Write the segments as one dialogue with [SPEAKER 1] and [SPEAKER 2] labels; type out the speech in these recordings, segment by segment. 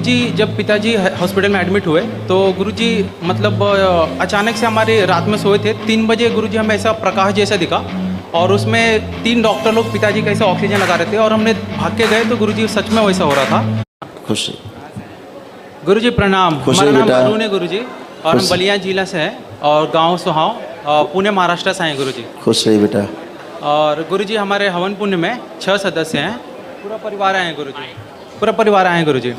[SPEAKER 1] गुरुजी जब पिताजी हॉस्पिटल में एडमिट हुए तो गुरुजी मतलब अचानक से हमारे रात में सोए थे 3 बजे गुरुजी हमें ऐसा प्रकाश जैसा दिखा और उसमें 3 डॉक्टर लोग पिताजी का ऐसे ऑक्सीजन लगा रहे थे और हमने भाग के गए तो गुरुजी सच में वैसा हो रहा था।
[SPEAKER 2] खुश
[SPEAKER 1] गुरुजी प्रणाम।
[SPEAKER 2] खुश
[SPEAKER 1] हमारा नाम
[SPEAKER 2] बेटा।
[SPEAKER 1] अरुण है गुरुजी और हम बलिया जिला से हैं और गांव सुहाव पुणे महाराष्ट्र से हैं गुरुजी।
[SPEAKER 2] खुश रही बेटा।
[SPEAKER 1] और गुरुजी हमारे हवन पुण्य में 6 सदस्य हैं, पूरा परिवार आए हैं गुरुजी, पूरा परिवार आए हैं गुरुजी।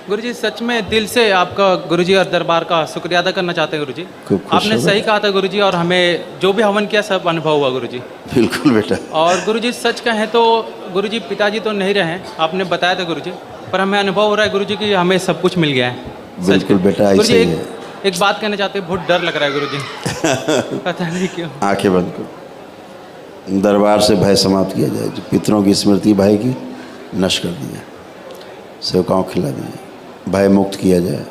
[SPEAKER 1] गुरुजी सच में दिल से आपका गुरुजी और दरबार का शुक्रिया अदा करना चाहते हैं गुरुजी। आपने सही कहा था गुरुजी और हमें जो भी हवन किया सब अनुभव हुआ गुरुजी।
[SPEAKER 2] बिल्कुल बेटा।
[SPEAKER 1] और गुरुजी सच कहें तो गुरुजी पिताजी तो नहीं रहे, आपने बताया था गुरुजी, पर हमें अनुभव हो रहा है गुरुजी कि हमें सब कुछ मिल गया है।
[SPEAKER 2] बिल्कुल बेटा ऐसे ही है।
[SPEAKER 1] एक बात कहना चाहते हैं, बहुत डर लग रहा है गुरुजी। पता नहीं क्यों।
[SPEAKER 2] आंखें बंद करो। दरबार से भय समाप्त किया जाए, जो पितरों की स्मृति भय की नष्ट कर दी जाए, सेवकाओं खिला दी जाए, भय मुक्त किया जाए,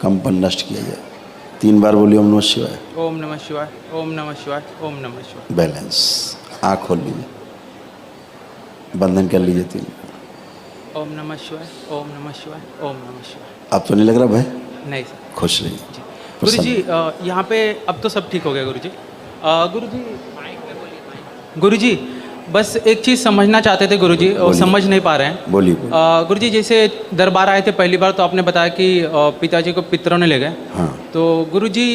[SPEAKER 2] कंपन नष्ट किया जाए। 3 बार बोलिए ओम नमः शिवाय।
[SPEAKER 1] ओम नमः शिवाय, ओम नमः शिवाय, ओम नमः शिवाय।
[SPEAKER 2] बैलेंस। आँख खोल लीजिए, बंधन कर लीजिए 3।
[SPEAKER 1] ओम नमः शिवाय, ओम नमः शिवाय, ओम नमः शिवाय।
[SPEAKER 2] अब तो नहीं लग रहा भय?
[SPEAKER 1] नहीं सर।
[SPEAKER 2] खुश रहिए
[SPEAKER 1] गुरुजी। यहाँ पे अब तो सब ठीक हो गया गुरुजी। गुरुजी बस एक चीज़ समझना चाहते थे गुरुजी और समझ नहीं पा रहे हैं।
[SPEAKER 2] बोलिए।
[SPEAKER 1] गुरुजी जैसे दरबार आए थे पहली बार तो आपने बताया कि पिताजी को पितरों ने ले गए।
[SPEAKER 2] हाँ।
[SPEAKER 1] तो गुरुजी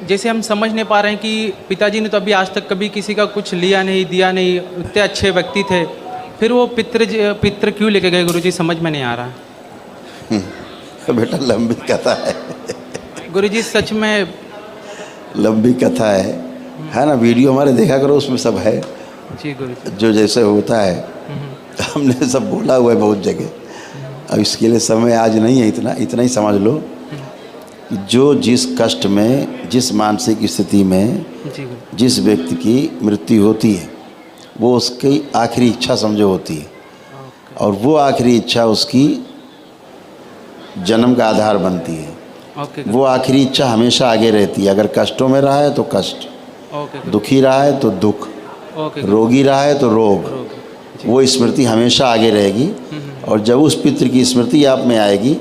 [SPEAKER 1] जैसे हम समझ नहीं पा रहे हैं कि पिताजी ने तो अभी आज तक कभी किसी का कुछ लिया नहीं दिया नहीं, इतने अच्छे व्यक्ति थे, फिर वो पितर क्यों लेके गए गुरुजी, समझ में नहीं आ रहा।
[SPEAKER 2] बेटा लंबी कथा है
[SPEAKER 1] गुरुजी, सच में
[SPEAKER 2] लंबी कथा है ना। वीडियो हमारे देखा करो, उसमें सब है
[SPEAKER 1] जी गुरुजी।
[SPEAKER 2] जो जैसे होता है हमने सब बोला हुआ है बहुत जगह। अब इसके लिए समय आज नहीं है, इतना ही समझ लो कि जो जिस कष्ट में, जिस मानसिक स्थिति में जिस व्यक्ति की मृत्यु होती है वो उसकी आखिरी इच्छा समझो होती है, और वो आखिरी इच्छा उसकी जन्म का आधार बनती है। वो आखिरी इच्छा हमेशा आगे रहती है। अगर कष्टों में रहा है तो कष्ट, दुखी रहा है तो दुख, रोगी रहा है तो रोग, वो स्मृति हमेशा आगे रहेगी। और जब उस पितृ की स्मृति आप में आएगी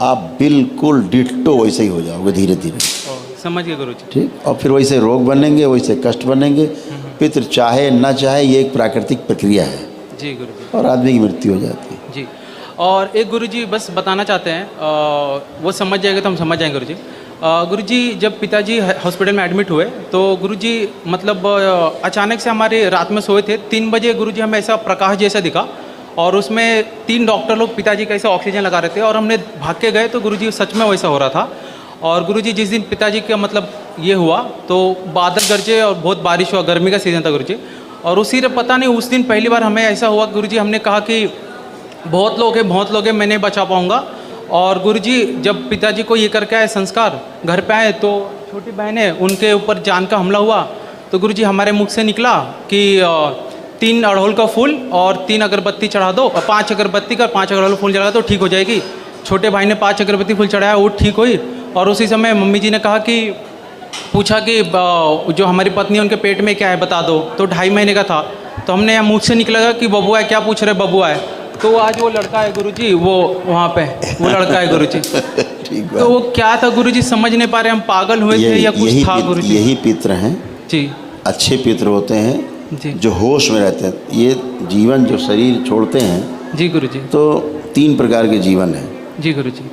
[SPEAKER 2] आप बिल्कुल डिट्टो वैसे ही हो जाओगे धीरे धीरे।
[SPEAKER 1] समझ गए गुरुजी। ठीक।
[SPEAKER 2] और फिर वैसे रोग बनेंगे, वैसे कष्ट बनेंगे। पितृ चाहे न चाहे ये एक प्राकृतिक प्रक्रिया है
[SPEAKER 1] जी गुरुजी,
[SPEAKER 2] और आदमी की मृत्यु हो जाती है
[SPEAKER 1] जी। और एक गुरुजी बस बताना चाहते हैं, वो समझ जाएंगे तो हम समझ जाएंगे गुरुजी। गुरुजी जब पिताजी हॉस्पिटल में एडमिट हुए तो गुरुजी मतलब अचानक से हमारे रात में सोए थे 3 बजे गुरुजी हमें ऐसा प्रकाश जैसा दिखा और उसमें 3 डॉक्टर लोग पिताजी का ऐसे ऑक्सीजन लगा रहे थे और हमने भाग के गए तो गुरुजी सच में वैसा हो रहा था। और गुरुजी जिस दिन पिताजी का मतलब ये हुआ तो बादल गरजे और बहुत बारिश हुआ, गर्मी का सीज़न था गुरुजी। और उसी पता नहीं उस दिन पहली बार हमें ऐसा हुआ गुरुजी, हमने कहा कि बहुत लोग हैं मैं नहीं बचा पाऊँगा। और गुरुजी जब पिताजी को ये करके आए संस्कार, घर पे आए तो छोटी बहन है उनके ऊपर जान का हमला हुआ। तो गुरुजी हमारे मुख से निकला कि 3 अड़हुल का फूल और 3 अगरबत्ती चढ़ा दो, और 5 अगरबत्ती का 5 अड़हुल फूल चढ़ा दो, ठीक हो जाएगी। छोटे भाई ने 5 अगरबत्ती फूल चढ़ाया, वो ठीक हुई। और उसी समय मम्मी जी ने कहा कि पूछा कि जो हमारी पत्नी है उनके पेट में क्या है बता दो, तो 2.5 महीने का था। तो हमने यहाँ मुँह से निकला कि बबुआ है, क्या पूछ रहे बबुआ है। तो आज वो लड़का है गुरुजी, वो वहाँ पे वो लड़का है गुरुजी। तो वो क्या था गुरुजी समझ नहीं पा रहे, हम पागल हुए थे या कुछ था गुरुजी।
[SPEAKER 2] यही पितृ हैं
[SPEAKER 1] जी,
[SPEAKER 2] अच्छे पितृ होते हैं
[SPEAKER 1] जी,
[SPEAKER 2] जो होश में रहते हैं। ये जीवन जो शरीर छोड़ते हैं
[SPEAKER 1] जी गुरुजी,
[SPEAKER 2] तो 3 प्रकार के जीवन है
[SPEAKER 1] जी गुरुजी।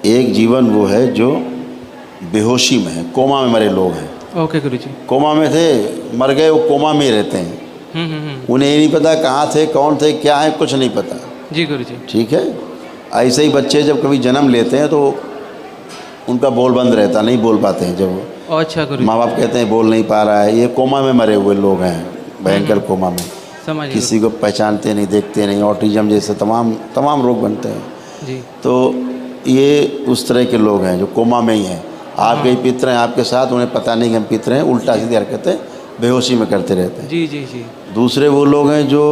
[SPEAKER 1] एक
[SPEAKER 2] जीवन वो है जो बेहोशी में है, कोमा में मरे लोग हैं।
[SPEAKER 1] ओके गुरुजी।
[SPEAKER 2] कोमा में थे, मर गए, वो कोमा में रहते हैं। उन्हें नहीं पता कहाँ थे, कौन थे, क्या है, कुछ नहीं पता।
[SPEAKER 1] जी गुरुजी।
[SPEAKER 2] ठीक है। ऐसे ही बच्चे जब कभी जन्म लेते हैं तो उनका बोल बंद रहता, नहीं बोल पाते हैं। जब
[SPEAKER 1] अच्छा गुरुजी,
[SPEAKER 2] माँ बाप कहते हैं बोल नहीं पा रहा है, ये कोमा में मरे हुए लोग हैं, भयंकर कोमा में।
[SPEAKER 1] समझ
[SPEAKER 2] किसी को पहचानते नहीं, देखते नहीं, ऑटिज्म जैसे तमाम रोग बनते हैं
[SPEAKER 1] जी।
[SPEAKER 2] तो ये उस तरह के लोग हैं जो कोमा में ही हैं। आपके ही पितृ हैं आपके साथ, उन्हें पता नहीं कि हम पितृ हैं, उल्टा सीधी हरकतें बेहोशी में करते रहते हैं।
[SPEAKER 1] जी जी जी।
[SPEAKER 2] दूसरे वो लोग हैं जो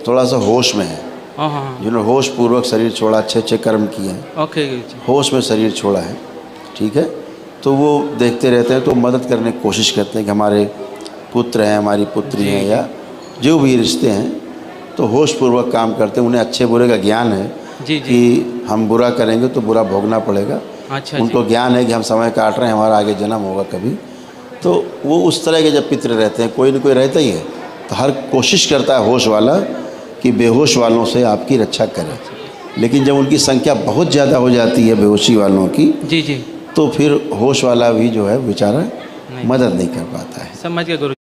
[SPEAKER 2] थोड़ा सा होश में हैं,
[SPEAKER 1] हाँ,
[SPEAKER 2] जिन्होंने होश पूर्वक शरीर छोड़ा, अच्छे कर्म किए हैं,
[SPEAKER 1] ओके,
[SPEAKER 2] होश में शरीर छोड़ा है। ठीक है। तो वो देखते रहते हैं, तो मदद करने की कोशिश करते हैं कि हमारे पुत्र हैं, हमारी पुत्री हैं, या जो भी रिश्ते हैं, तो होश पूर्वक काम करते हैं। उन्हें अच्छे बुरे का ज्ञान है,
[SPEAKER 1] जी जी।
[SPEAKER 2] कि हम बुरा करेंगे तो बुरा भोगना पड़ेगा।
[SPEAKER 1] अच्छा जी।
[SPEAKER 2] उनको ज्ञान है कि हम समय काट रहे हैं, हमारा आगे जन्म होगा कभी, तो वो उस तरह के जब पितृ रहते हैं, कोई न कोई रहता ही है, तो हर कोशिश करता है होश वाला कि बेहोश वालों से आपकी रक्षा करे। लेकिन जब उनकी संख्या बहुत ज़्यादा हो जाती है बेहोशी वालों की,
[SPEAKER 1] जी जी।
[SPEAKER 2] तो फिर होश वाला भी जो है बेचारा मदद नहीं कर पाता है।
[SPEAKER 1] समझ गया गुरु।